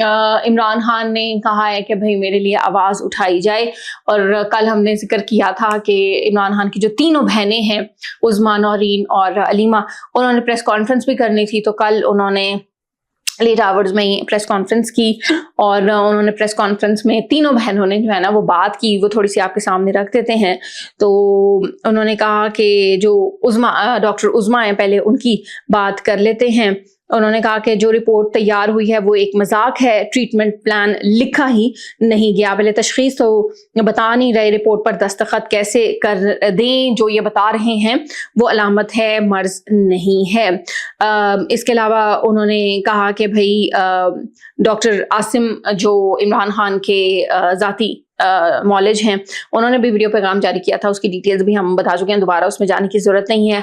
عمران خان نے کہا ہے کہ بھائی میرے لیے آواز اٹھائی جائے. اور کل ہم نے ذکر کیا تھا کہ عمران خان کی جو تینوں بہنیں ہیں عظمیٰ، نورین اور علیمہ، انہوں نے پریس کانفرنس بھی کرنی تھی. تو کل انہوں نے لیٹ آورز میں پریس کانفرنس کی اور انہوں نے پریس کانفرنس میں تینوں بہنوں نے جو ہے نا وہ بات کی، وہ تھوڑی سی آپ کے سامنے رکھ دیتے ہیں. تو انہوں نے کہا کہ جو ڈاکٹر عظمیٰ ہیں پہلے ان کی بات کر لیتے ہیں. انہوں نے کہا کہ جو رپورٹ تیار ہوئی ہے وہ ایک مذاق ہے، ٹریٹمنٹ پلان لکھا ہی نہیں گیا. پہلے تشخیص تو بتا نہیں رہے، رپورٹ پر دستخط کیسے کر دیں؟ جو یہ بتا رہے ہیں وہ علامت ہے، مرض نہیں ہے. اس کے علاوہ انہوں نے کہا کہ بھائی ڈاکٹر عاصم جو عمران خان کے ذاتی معالج ہیں، انہوں نے بھی ویڈیو پیغام جاری کیا تھا، اس کی ڈیٹیلز بھی ہم بتا چکے ہیں، دوبارہ اس میں جانے کی ضرورت نہیں ہے.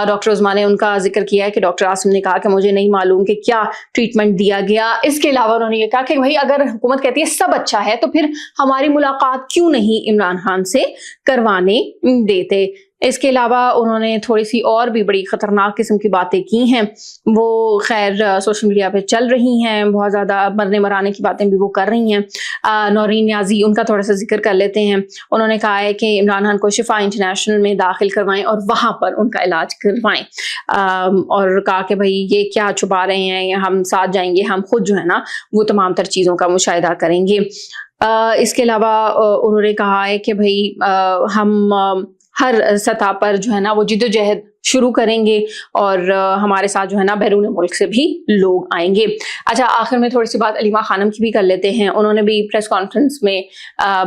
ڈاکٹر عظمیٰ نے ان کا ذکر کیا ہے کہ ڈاکٹر عاصم نے کہا کہ مجھے نہیں معلوم کہ کیا ٹریٹمنٹ دیا گیا. اس کے علاوہ انہوں نے یہ کہا کہ بھائی اگر حکومت کہتی ہے سب اچھا ہے تو پھر ہماری ملاقات کیوں نہیں عمران خان سے کروانے دیتے. اس کے علاوہ انہوں نے تھوڑی سی اور بھی بڑی خطرناک قسم کی باتیں کی ہیں، وہ خیر سوشل میڈیا پہ چل رہی ہیں، بہت زیادہ مرنے مرانے کی باتیں بھی وہ کر رہی ہیں. نورین نیازی، ان کا تھوڑا سا ذکر کر لیتے ہیں. انہوں نے کہا ہے کہ عمران خان کو شفا انٹرنیشنل میں داخل کروائیں اور وہاں پر ان کا علاج کروائیں، اور کہا کہ بھائی یہ کیا چھپا رہے ہیں، ہم ساتھ جائیں گے، ہم خود جو ہے نا وہ تمام تر چیزوں کا مشاہدہ کریں گے. اس کے علاوہ انہوں نے کہا ہے کہ بھائی ہم ہر سطح پر جو ہے نا وہ جد و جہد شروع کریں گے اور ہمارے ساتھ جو ہے نا بیرون ملک سے بھی لوگ آئیں گے. اچھا، آخر میں تھوڑی سی بات علیمہ خانم کی بھی کر لیتے ہیں. انہوں نے بھی پریس کانفرنس میں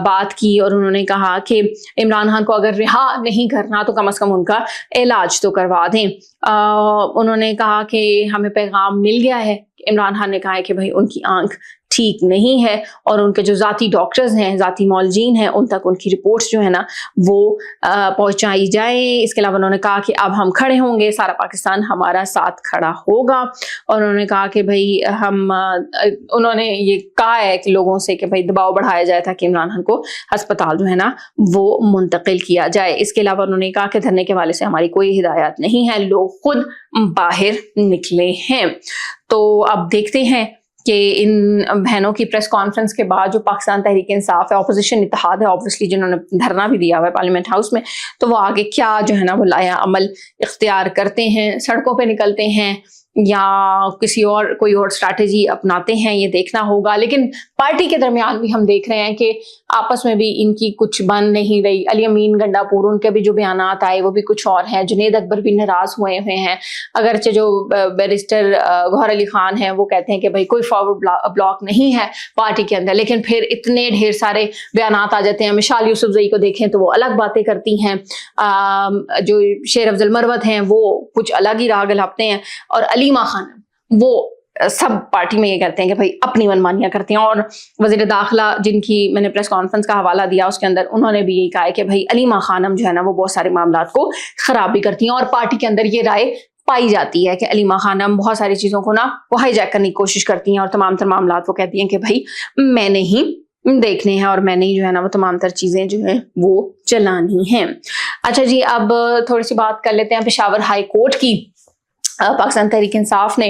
بات کی اور انہوں نے کہا کہ عمران خان کو اگر رہا نہیں کرنا تو کم از کم ان کا علاج تو کروا دیں. انہوں نے کہا کہ ہمیں پیغام مل گیا ہے. عمران خان نے کہا ہے کہ بھائی ان کی آنکھ ٹھیک نہیں ہے اور ان کے جو ذاتی ڈاکٹرز ہیں، ذاتی معالجین ہیں، ان تک ان کی رپورٹس جو ہے نا وہ پہنچائی جائیں. اس کے علاوہ انہوں نے کہا کہ اب ہم کھڑے ہوں گے، سارا پاکستان ہمارا ساتھ کھڑا ہوگا. اور انہوں نے کہا کہ بھائی انہوں نے یہ کہا ہے کہ لوگوں سے کہ بھائی دباؤ بڑھایا جائے تاکہ عمران خان کو ہسپتال جو ہے نا وہ منتقل کیا جائے. اس کے علاوہ انہوں نے کہا کہ دھرنے کے حوالے سے ہماری کوئی ہدایات نہیں ہے، لوگ خود باہر نکلے ہیں. تو اب دیکھتے ہیں کہ ان بہنوں کی پریس کانفرنس کے بعد جو پاکستان تحریک انصاف ہے، اپوزیشن اتحاد ہے آبویسلی، جنہوں نے دھرنا بھی دیا ہوا ہے پارلیمنٹ ہاؤس میں، تو وہ آگے کیا جو ہے نا وہ لایا عمل اختیار کرتے ہیں، سڑکوں پہ نکلتے ہیں یا کوئی اور اسٹریٹجی اپناتے ہیں، یہ دیکھنا ہوگا. لیکن پارٹی کے درمیان بھی ہم دیکھ رہے ہیں کہ آپس میں بھی ان کی کچھ بن نہیں رہی. علی امین گنڈا پور، ان کے بھی جو بیانات آئے وہ بھی کچھ اور ہیں. جنید اکبر بھی ناراض ہوئے ہیں، اگرچہ جو بیرسٹر گوہر علی خان ہیں وہ کہتے ہیں کہ بھائی کوئی فارورڈ بلاک نہیں ہے پارٹی کے اندر، لیکن پھر اتنے ڈھیر سارے بیانات آ جاتے ہیں. مشال یوسف زئی کو دیکھیں تو وہ الگ باتیں کرتی ہیں، جو شیر افضل مروت ہیں وہ کچھ الگ ہی راہ گلھاپتے ہیں، اور علیمہ خانم وہ سب پارٹی میں یہ کہتے ہیں کہ بھائی اپنی منمانیاں کرتی ہیں. اور وزیر داخلہ جن کی میں نے پریس کانفرنس کا حوالہ دیا اس کے اندر انہوں نے بھی یہی کہا ہے کہ بھائی علیمہ خانم جو ہے نا وہ بہت سارے معاملات کو خراب بھی کرتی ہیں، اور پارٹی کے اندر یہ رائے پائی جاتی ہے کہ علیمہ خانم بہت ساری چیزوں کو نا وہ ہائی جیک کرنے کی کوشش کرتی ہیں، اور تمام تر معاملات وہ کہتی ہیں کہ بھائی میں نے ہی دیکھنے ہیں اور میں نے جو ہے نا وہ تمام تر چیزیں جو ہیں وہ چلانی ہیں. اچھا جی، اب تھوڑی سی بات کر لیتے ہیں پشاور ہائی کورٹ کی. پاکستان تحریک انصاف نے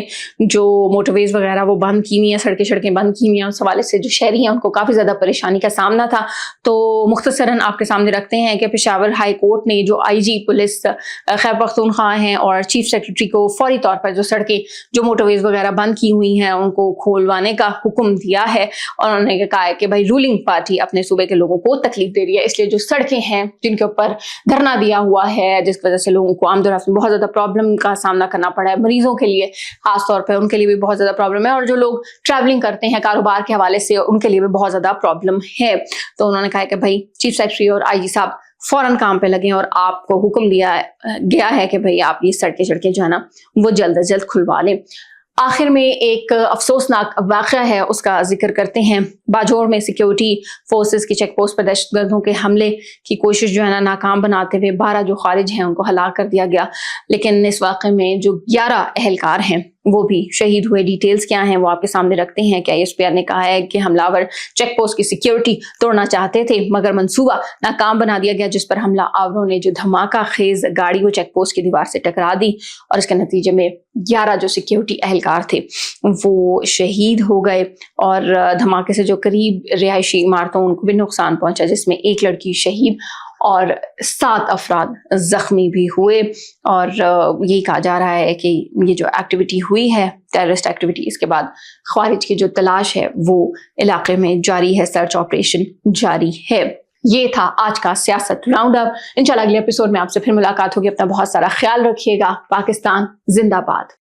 جو موٹر ویز وغیرہ وہ بند کی ہوئی ہیں، سڑکیں بند کی ہوئی ہیں، اس حوالے سے جو شہری ہیں ان کو کافی زیادہ پریشانی کا سامنا تھا. تو مختصراً آپ کے سامنے رکھتے ہیں کہ پشاور ہائی کورٹ نے جو آئی جی پولیس خیبر پختونخوا ہیں اور چیف سیکرٹری کو فوری طور پر جو سڑکیں جو موٹر ویز وغیرہ بند کی ہوئی ہیں ان کو کھولوانے کا حکم دیا ہے. اور انہوں نے کہا ہے کہ بھائی رولنگ پارٹی اپنے صوبے کے لوگوں کو تکلیف دے رہی ہے، اس لیے جو سڑکیں ہیں جن کے اوپر دھرنا دیا ہوا ہے، جس کی وجہ سے لوگوں کو آمد و رفت میں بہت زیادہ پرابلم کا سامنا کرنا پڑا ہے، مریضوں کے لیے خاص طور پہ ان کے لیے بھی بہت زیادہ پرابلم ہے، اور جو لوگ ٹریولنگ کرتے ہیں کاروبار کے حوالے سے ان کے لیے بھی بہت زیادہ پرابلم ہے. تو انہوں نے کہا کہ بھائی چیف سیکرٹری اور آئی جی صاحب فوراً کام پہ لگیں، اور آپ کو حکم دیا گیا ہے کہ بھئی آپ یہ سڑکیں جو ہے نا وہ جلد از جلد کھلوا لیں. آخر میں ایک افسوسناک واقعہ ہے، اس کا ذکر کرتے ہیں. باجوڑ میں سیکیورٹی فورسز کی چیک پوسٹ پر دہشت گردوں کے حملے کی کوشش جو ہے نا ناکام بناتے ہوئے 12 جو خارج ہیں ان کو ہلاک کر دیا گیا. لیکن اس واقعے میں جو 11 اہلکار ہیں وہ بھی شہید ہوئے. ڈیٹیلز کیا ہیں وہ آپ کے سامنے رکھتے ہیں. KSPR نے کہا ہے کہ حملہ چیک پوسٹ کی سیکیورٹی توڑنا چاہتے تھے مگر منصوبہ ناکام بنا دیا گیا، جس پر حملہ آوروں نے جو دھماکہ خیز گاڑی کو چیک پوسٹ کی دیوار سے ٹکرا دی اور اس کے نتیجے میں 11 جو سیکیورٹی اہلکار تھے وہ شہید ہو گئے اور دھماکے سے جو قریب رہائشی عمارتوں ان کو بھی نقصان پہنچا، جس میں ایک لڑکی شہید اور 7 افراد زخمی بھی ہوئے. اور یہی کہا جا رہا ہے کہ یہ جو ایکٹیویٹی ہوئی ہے ٹیررسٹ ایکٹیویٹی، اس کے بعد خوارج کی جو تلاش ہے وہ علاقے میں جاری ہے، سرچ آپریشن جاری ہے. یہ تھا آج کا سیاست راؤنڈ اپ. انشاءاللہ اگلے ایپیسوڈ میں آپ سے پھر ملاقات ہوگی. اپنا بہت سارا خیال رکھیے گا. پاکستان زندہ باد.